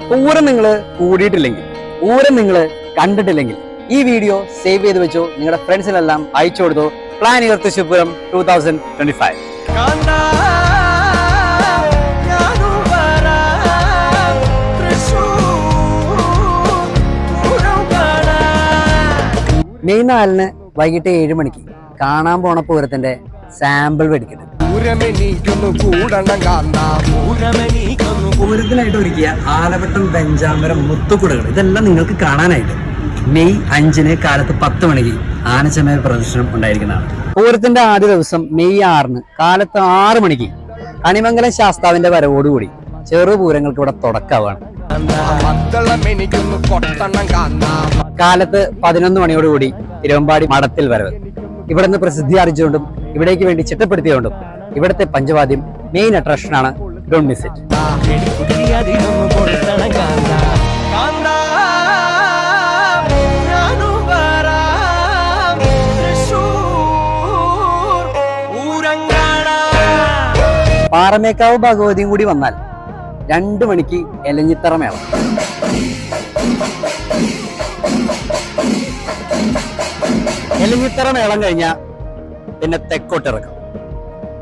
പൂരം നിങ്ങൾ കൂടിയിട്ടില്ലെങ്കിൽ, പൂരം നിങ്ങൾ കണ്ടിട്ടില്ലെങ്കിൽ ഈ വീഡിയോ സേവ് ചെയ്ത് വെച്ചോ, നിങ്ങളുടെ ഫ്രണ്ട്സിനെല്ലാം അയച്ചു കൊടുത്തു. Plan your Thrissur Pooram 2025. May 4 വൈകിട്ട് 7 മണിക്ക് കാണാൻ പോണ പൂരത്തിന്റെ സാമ്പിൾ മേടിക്കട്ടെ. പൂരത്തിനായിട്ട് ഒരുക്കിയ ആലവട്ടം, ബെഞ്ചാമരം, മുത്തുകുടകൾ ഇതെല്ലാം നിങ്ങൾക്ക് കാണാനായിട്ട് മെയ് 5 കാലത്ത് 10 മണിക്ക് ആനച്ചമയ പ്രദർശനം ഉണ്ടായിരിക്കുന്നതാണ്. പൂരത്തിന്റെ ആദ്യ ദിവസം മെയ് 6 കാലത്ത് 6 മണിക്ക് കണിമംഗലം ശാസ്താവിന്റെ വരവോടുകൂടി ചെറുപൂരങ്ങൾക്ക് ഇവിടെ തുടക്കമാണ്. കാലത്ത് 11 മണിയോടുകൂടി തിരുവമ്പാടി മഠത്തിൽ വരവ്. ഇവിടുന്ന് പ്രസിദ്ധി ആർജിച്ചുകൊണ്ടും ഇവിടേക്ക് വേണ്ടി ചിട്ടപ്പെടുത്തിയതുകൊണ്ടും ഇവിടുത്തെ പഞ്ചവാദ്യം മെയിൻ അട്രാക്ഷനാണ്. Don't miss it. പാറമേക്കാവ് ഭഗവതിയും കൂടി വന്നാൽ 2 മണിക്ക് എലഞ്ഞിത്തറ മേളം. എലഞ്ഞിത്തറ മേളം കഴിഞ്ഞാൽ പിന്നെ തെക്കോട്ടിറക്കം.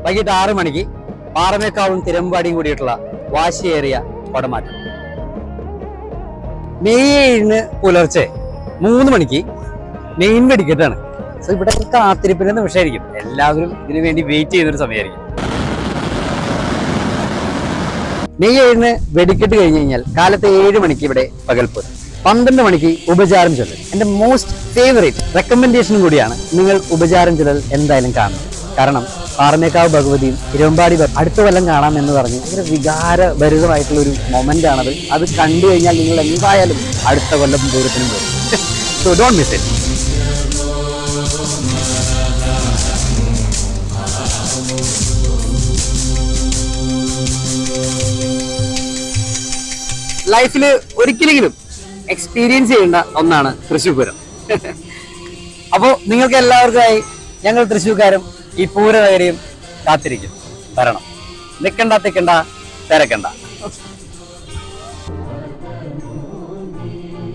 വൈകിട്ട് 6 മണിക്ക് പാറമേക്കാവും തിരുവമ്പാടിയും കൂടിയിട്ടുള്ള വാശിയേറിയ കൊടമാറ്റം. മെയ് 7 പുലർച്ചെ 3 മണിക്ക് മെയിൻ വെടിക്കെട്ടാണ്. സോ ഇവിടെ കാത്തിരിപ്പിന്റെ നിമിഷമായിരിക്കും. എല്ലാവരും ഇതിനു വേണ്ടി വെയിറ്റ് ചെയ്യുന്നൊരു സമയമായിരിക്കും. മെയ് 7 വെടിക്കെട്ട് കഴിഞ്ഞ് കഴിഞ്ഞാൽ കാലത്ത് 7 മണിക്ക് ഇവിടെ പകൽപ്പൂരം. 12 മണിക്ക് ഉപചാരം ചൊല്ലൽ. എൻ്റെ മോസ്റ്റ് ഫേവറേറ്റ് റെക്കമെൻഡേഷനും കൂടിയാണ്. നിങ്ങൾ ഉപചാരം ചൊല്ലൽ എന്തായാലും കാണണം. കാരണം പാറമേക്കാവ് ഭഗവതിയും തിരുവമ്പാടി അടുത്ത കൊല്ലം കാണാം എന്ന് പറഞ്ഞ് ഭയങ്കര വികാരഭരിതമായിട്ടുള്ള ഒരു മൊമെന്റ് ആണത്. അത് കണ്ടു കഴിഞ്ഞാൽ നിങ്ങൾ എന്തായാലും അടുത്ത കൊല്ലം പൂരത്തിനും പോകും. So don't miss it. ലൈഫിൽ ഒരിക്കലെങ്കിലും എക്സ്പീരിയൻസ് ചെയ്യേണ്ട ഒന്നാണ് തൃശ്ശൂർ പൂരം. അപ്പോൾ നിങ്ങൾക്ക് എല്ലാവർക്കുമായി ഞങ്ങൾ തൃശ്ശൂർക്കാരും ഈ പൂരനഗരിയും കാത്തിരിക്കും. വരണം, നിൽക്കണ്ട തിരക്കണ്ട.